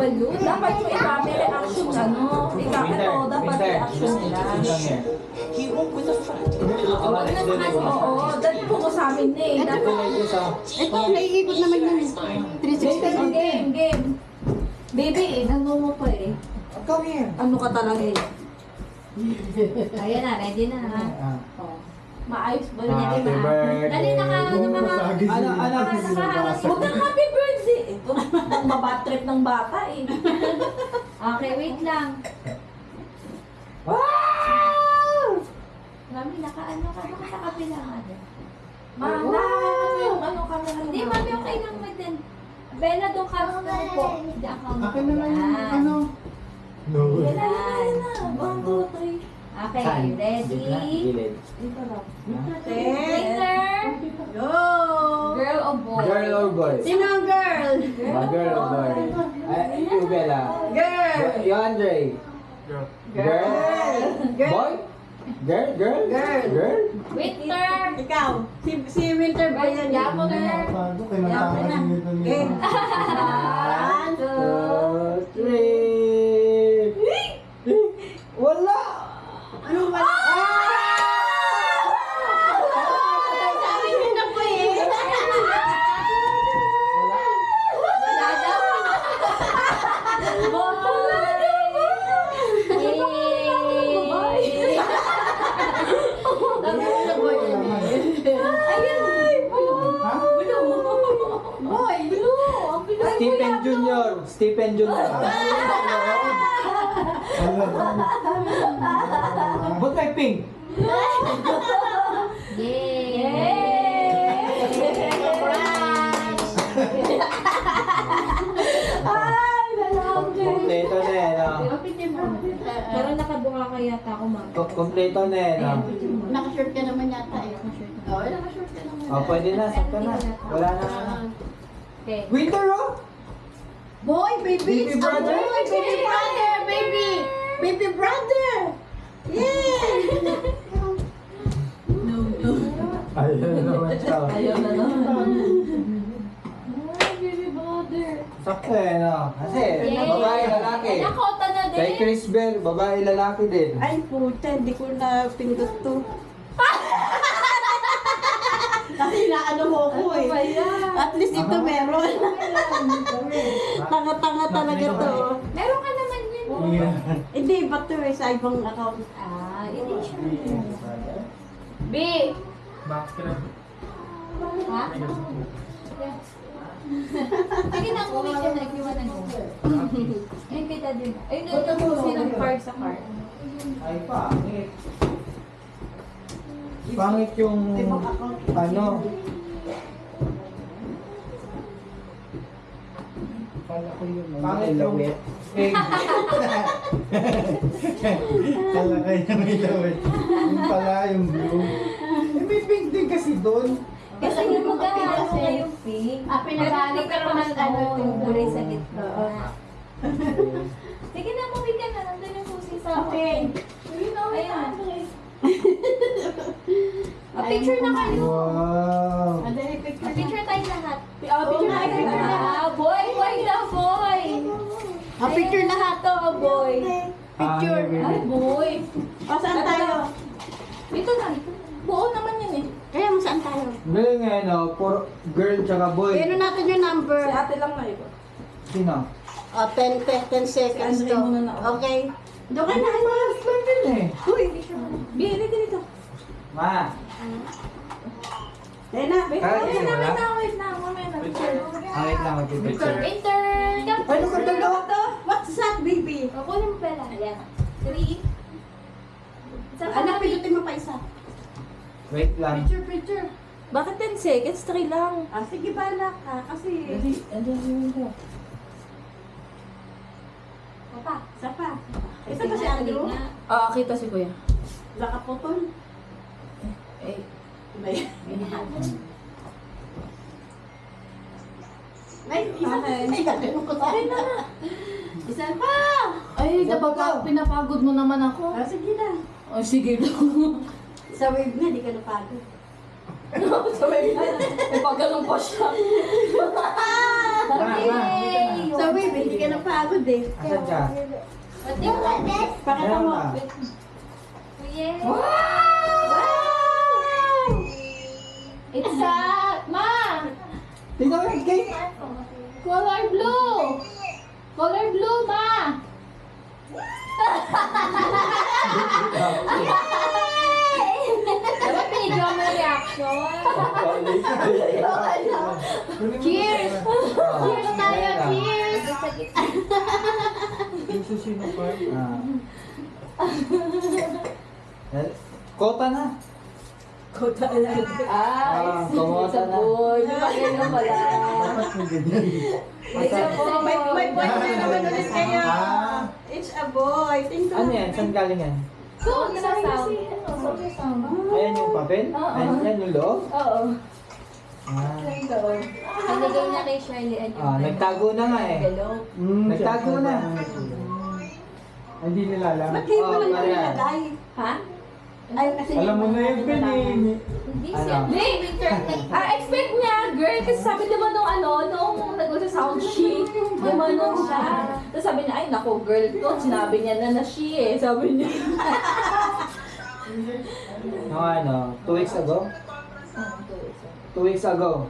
OFW. Dapat yung i-family reaction, ano, ito, dapat reaction nila. Oo, dati po ko sa amin na eh. Ito, naiikot naman yun. 360. Game. Baby, ano mo pa eh. Come here. Ano ka talaga eh. Ayan na, ready na. Oh. Maayos ba rin Happy yung birthday. Dali na ka, Huwag kang happy birthday. Ito, ang babatrip ng bata eh. Okay, wait lang. Wow! Mami, nakaano ka? Nakakapila ka din. Mana, yung ano kami. Hindi, mami, okay lang mo din. Bella, doon ka na po. Hindi ako mo. Akin naman yung ano. No. Yan na. 1, 2, 3. Okay, ready? Dito lang. Winner! Go! Girl or boy? Girl or boy? Sino ang girl? Girl or boy? Ay, you, Bella. Girl! You, Andre. Girl. Boy? Girl? Girl. Girl? Winter! Ikaw. Si Winter ba yan? Yapo, girl. Okay. 1, 2, 3. Wala! Ano ba? Sabi niyo na po eh. Wala daw. Boy! Yay! Sabi niyo na po eh. Boy! Stephen Junior. Stephen Junior. Ba't may pink? Yay! Ay, lalaki. Kompleto na eh, no? Pero nakabunga ka yata ako, ma'am. Kompleto na eh, no? Naka-shirt ka naman yata eh. Oo, naka-shirt ka naman. Oh, pwede na, sakto na. Wala na. Okay. Winter, oh! Boy, baby! Baby brother? Boy, baby brother! Baby! Baby brother! Yay! Ayun naman siya. Ayaw na naman. Ay, baby brother. Sakto eh, no? Kasi, Yay! babae, lalaki. Nakota na din. Kay Chris Bell, babae, lalaki din. Ay, puta, hindi ko na pindot to. Kasi naano mo ko eh. Ba yan? At least ito meron. Tanga-tanga talaga to. Meron ka naman yun. Hindi, iba to eh, sa ibang account. Ah, hindi siya. B. Ha? Sige na, umuwi ka na if you wanna go. Ayun kita din. Ayun na yung silang card sa card. Ay, pangit. Pangit yung, ano, pangit yung egg. Kala kayo may lawit. Yung pala yung blue. Eh, may pink din kasi doon. Kasi yung magkahalo na yung pink. Pinagano ka naman ano yung yung kulay sa gitna. Sige na, umuwi ka na. Nandun yung susi sa Okay. Ayun. Picture na kayo. Wow. Ano yung picture? Picture tayo lahat. Picture na, picture na. Ah, boy na boy. Picture lahat to, boy. Picture. Ay, boy. O, saan tayo? Ito na. Buo naman yan eh. Kaya mo saan tayo? Galing eh, no? For girl tsaka boy. Pero natin yung number. Si ate lang na ito. Sino? 10 seconds Si to. Andre muna na. Okay. Doon ka na. Mas lang din eh. Uy, Bili dito. Ma, Dena, Wait Kaya na, wala? wait na. Mamaya na. wait lang, mag-picture. Winter. Ano ka dalawa? What's that, baby? Kunin mo pala. Ayan. 3. Anak, pinutin mo pa isa. Wait lang. Picture. Bakit 10 seconds? 3 lang. Ah, sige, balak ka. Kasi, Andiyan yung ko. Papa. isa pa. Ito ba si Andrew? Ah, kita si kuya. Nakaputol. Eh, Iba yan. Ay, isa pa. Ay, gagawin ko tayo na. Isa pa. ay, pinapagod mo naman ako. Ah, sige na. Oh, sige lang. Sa wave na, di ka napagod. Sabay na. May paggalong pa siya. Yay! So, baby, hindi ka napagod eh. Asan ka? What do you want? Pakita mo. Meron ka? Yes. Wow! It's a... Ma! Tingnan mo yung cake. Color blue! Color blue, ma! Dapat pinigyan mo yung reaction. Cheers! Cheers tayo! Cheers! Yung susino pa. Kota na. Ay, kumota na. sabon. Ganyan na pala. Dapat may ganyan. May boyfriend naman ulit kayo. Ah. It's a boy. Tingnan. Ano yan? Saan galing yan? So, sa sound. Ayan yung papel? Ayan yung loob? Oo. Ah. Nilagay niya kay Shirley and yung Nagtago na nga eh. Hello. Nagtago na. Hindi nila alam. Ba't kayo mo lang Maria. nilagay? Ha? Ay, kasi Alam mo na yung pin eh. Hindi Ano? siya. Winter Expect niya, girl, kasi sabi diba nung nag-usa sound sheet, gumanon siya. Tapos sabi niya, ay nako girl to, sinabi niya na she eh, sabi niya. No, 2 weeks ago? 2 weeks ago.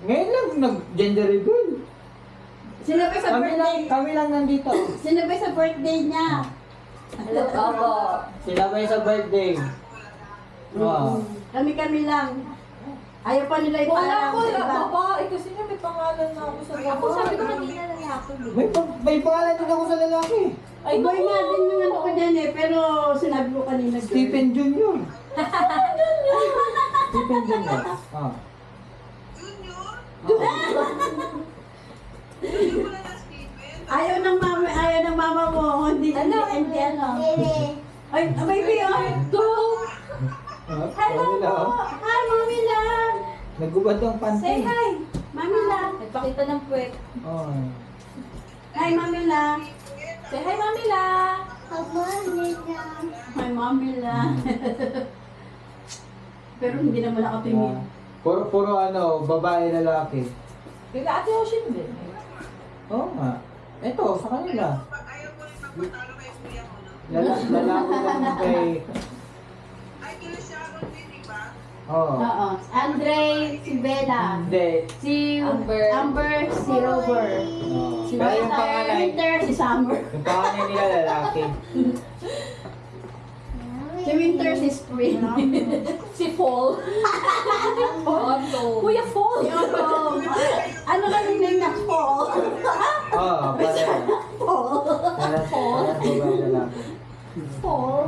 Ngayon lang nag-gender reveal. sino ba sa birthday? Kami lang nandito. Sino ba sa birthday niya? Hello, Papa. Sila ba yung sa birthday? Oo. Kami lang. Ayaw pa nila Wala ipaalam ko sa lang, iba. Papa. Eh, kasi nga may pangalan na ako sa Ako sabi ko kanina lalaki. May pangalan din ako sa lalaki. Ay, boy nga din yung ano ko dyan eh. Pero sinabi ko kanina. girl. Stephen Jr. Stephen Jr. Ah. Ayaw ng mama mo. Hindi, hindi ano. Ay, baby, oh. Go. Hello po. Hi, mami lang. Nagubad ang panty. Say hi. Mami lang. Nagpakita ng puwet. Oh. Hi, mami lang. Say hi, Mami La. Hi, mami lang. Pero hindi naman ako tingin. Puro babae lalaki. Kaya Ate Oshin din. Oo nga. Ito, sa kanila. Lalaki lang kay... Oo. Oo. Andre, si Bella. Hindi. Si Amber. Amber, si Rover. Oo. Si Pero yung Winter, panganay, Winter, si Summer. yung panganay nila lalaki. Si Winter, si Spring. Si Paul. Otto. Kuya Paul. Si Otto. Ano ka yung name na Paul? Oo, para. Paul. Babae lalaki. Paul.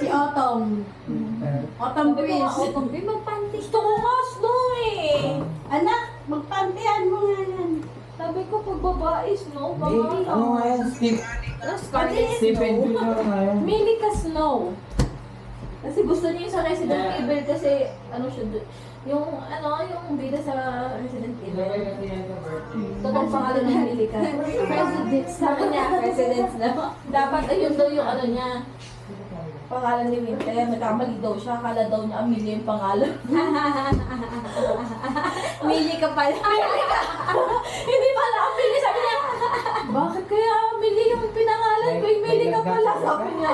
Si Autumn. Autumn Breeze. May magpanty. Gusto ko nga snow eh. Anak, magpantihan mo nga yan. Sabi ko pag babae snow, Hindi, baka ano nga yan? Scarlet Stephen Snow. Jr. nga yan. Mili ka snow. Kasi gusto niya yung sa Resident Evil kasi ano siya doon. Yung bida sa Resident Evil. Ito ang pangalan ng Mili ka. President. Sabi niya, President na. Dapat ayun daw yung ano niya. Pangalan ni Winter. Nagkamali daw siya. Akala daw niya Amelia yung pangalan. Mili ka pala. Hindi pala Amelia. Sabi niya, bakit kaya Amelia yung pinangalan ko? Yung Mili ka pala. Sabi niya.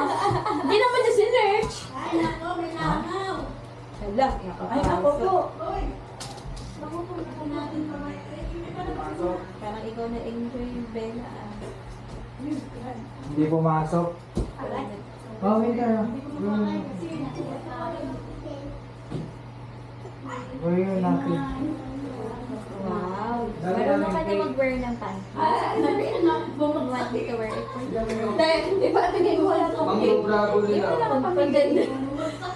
Hindi naman niya sinerch. Ay, nako, may langaw. Hala, ay ako po. Oy, mapupunta ko natin mamaya. Parang ikaw na enjoy yung Bella. Hindi pumasok. Oh, wait na. Uy, yun natin. Wow. Dami Marunong ka namin na cake. mag-wear ng panty. Want me to wear it for you? Hindi pa tingin mo wala akong Mang cake. bravo Hindi nila. mo lang mapapaganda.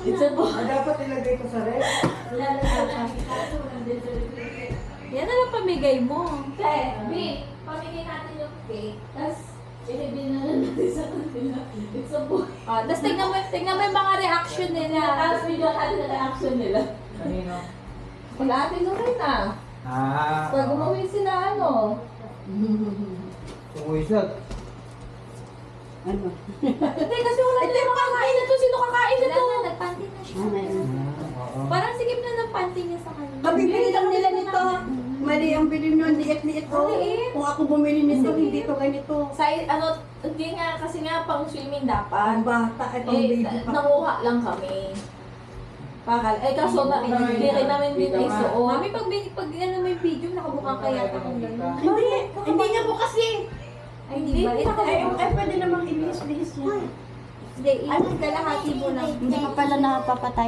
It's a book. Dapat ilagay ko sa ref. Yan na lang pamigay mo. Te, B, pamigay natin yung cake. Tapos, i-reveal na lang natin sa kanila. It's a book. Tapos tingnan mo yung mga reaction nila. Tapos video natin na reaction nila. Kanino? Wala atin nung rin na. Pag umuwi sila ano. Uy, sir. Ano? Hindi kasi wala tayong makakain na to. Sino kakain na Wala to? na, nagpanty na siya. Oo. Parang sigip na ng panty niya sa kanya. Kabibili lang nila nito. Mali ang bilhin nun, liit-liit ko. Kung ako bumili nito, hindi to ganito. Hindi nga, kasi nga pang swimming dapat. Ang bata, itong baby pa. Nanguha lang kami. Kaso hindi rin namin din isuot. Mami, pag ano may video, nakabuka kaya akong gano'n. Hindi niya bukas eh. Ay, hindi ba? Ay, pwede namang ibihis-bihis niya. Hindi, yung kalahati mo lang. Hindi ka pala nakapapatay.